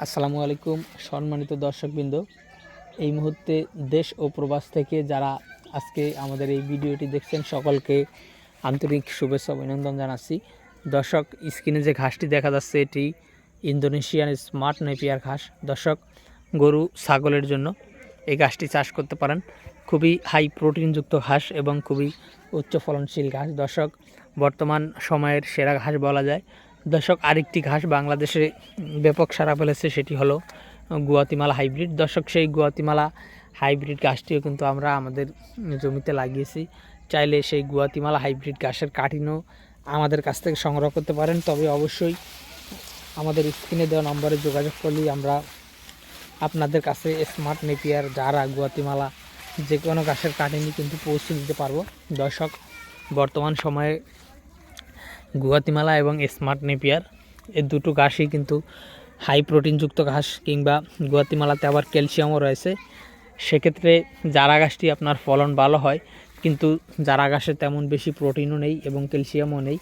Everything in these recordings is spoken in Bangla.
আসসালামু আলাইকুম সম্মানিত দর্শকবৃন্দ। এই মুহূর্তে দেশ ও প্রবাস থেকে যারা আজকে আমাদের এই ভিডিওটি দেখছেন সকলকে আন্তরিক শুভেচ্ছা অভিনন্দন জানাচ্ছি। দর্শক, স্ক্রিনে যে ঘাসটি দেখা যাচ্ছে এটি ইন্দোনেশিয়ান স্মার্ট নেপিয়ার ঘাস। দর্শক, গরু ছাগলের জন্য এই ঘাসটি চাষ করতে পারেন। খুবই হাই প্রোটিনযুক্ত ঘাস এবং খুবই উচ্চ ফলনশীল ঘাস। দর্শক, বর্তমান সময়ের সেরা ঘাস বলা যায়। দর্শক, আরেকটি ঘাস বাংলাদেশে ব্যাপক সাড়া ফেলেছে, সেটি হলো গুয়াতিমালা হাইব্রিড। দর্শক, সেই গুয়াতিমালা হাইব্রিড ঘাসটিও কিন্তু আমরা আমাদের জমিতে লাগিয়েছি। চাইলে সেই গুয়াতিমালা হাইব্রিড ঘাসের কাটিংও আমাদের কাছ থেকে সংগ্রহ করতে পারেন। তবে অবশ্যই আমাদের স্ক্রিনে দেওয়া নম্বরে যোগাযোগ করলেই আমরা আপনাদের কাছে স্মার্ট নেপিয়ার যারা গুয়াতিমালা যে কোনো ঘাসের কাটিংই কিন্তু পৌঁছে দিতে পারবো। দর্শক, বর্তমান সময়ে গুয়াতিমালা এবং স্মার্ট নেপিয়ার এই দুটো ঘাসই কিন্তু হাই প্রোটিনযুক্ত ঘাস, কিংবা গুয়াতিমালাতে আবার ক্যালসিয়ামও রয়েছে। সেক্ষেত্রে জারা ঘাসটি আপনার ফলন ভালো হয়, কিন্তু জারা ঘাসে তেমন বেশি প্রোটিনও নেই এবং ক্যালসিয়ামও নেই।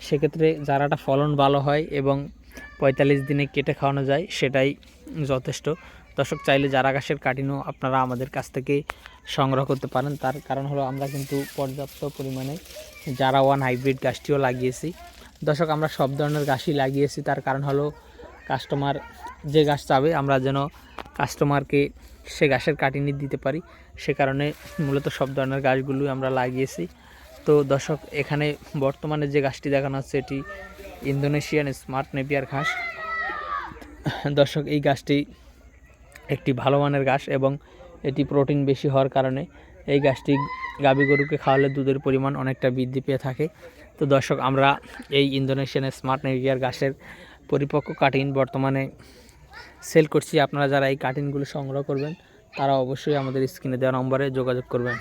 সেক্ষেত্রে জারাটা ফলন ভালো হয় এবং 45 দিনে কেটে খাওয়ানো যায়, সেটাই যথেষ্ট। দর্শক, চাইলে জারা ঘাসের কাটিংও আপনারা আমাদের কাছ থেকে সংগ্রহ করতে পারেন। তার কারণ হলো আমরা কিন্তু পর্যাপ্ত পরিমাণে জারা ওয়ান হাইব্রিড গাছটিও লাগিয়েছি। দর্শক, আমরা সব ধরনের গাছই লাগিয়েছি, তার কারণ হলো কাস্টমার যে গাছ চাবে আমরা যেন কাস্টমারকে সে গাছের কাটিংই দিতে পারি। সে কারণে মূলত সব ধরনের গাছগুলোই আমরা লাগিয়েছি। তো দর্শক, এখানে বর্তমানে যে গাছটি দেখানো হচ্ছে এটি ইন্দোনেশিয়ান স্মার্ট নেপিয়ার ঘাস। দর্শক, এই গাছটি একটি ভালো মানের ঘাস এবং এটি প্রোটিন বেশি হওয়ার কারণে এই গাছটি গাভী গরুকে খাওয়ালে দুধের পরিমাণ অনেকটা বৃদ্ধি পেয়ে থাকে। তো দর্শক, আমরা এই ইন্দোনেশিয়ান স্মার্ট নেপিয়ার ঘাসের পরিপক্ক কাটিং বর্তমানে সেল করছি। আপনারা যারা এই কাটিংগুলো সংগ্রহ করবেন তারা অবশ্যই আমাদের স্ক্রিনে দেওয়া নম্বরে যোগাযোগ করবেন।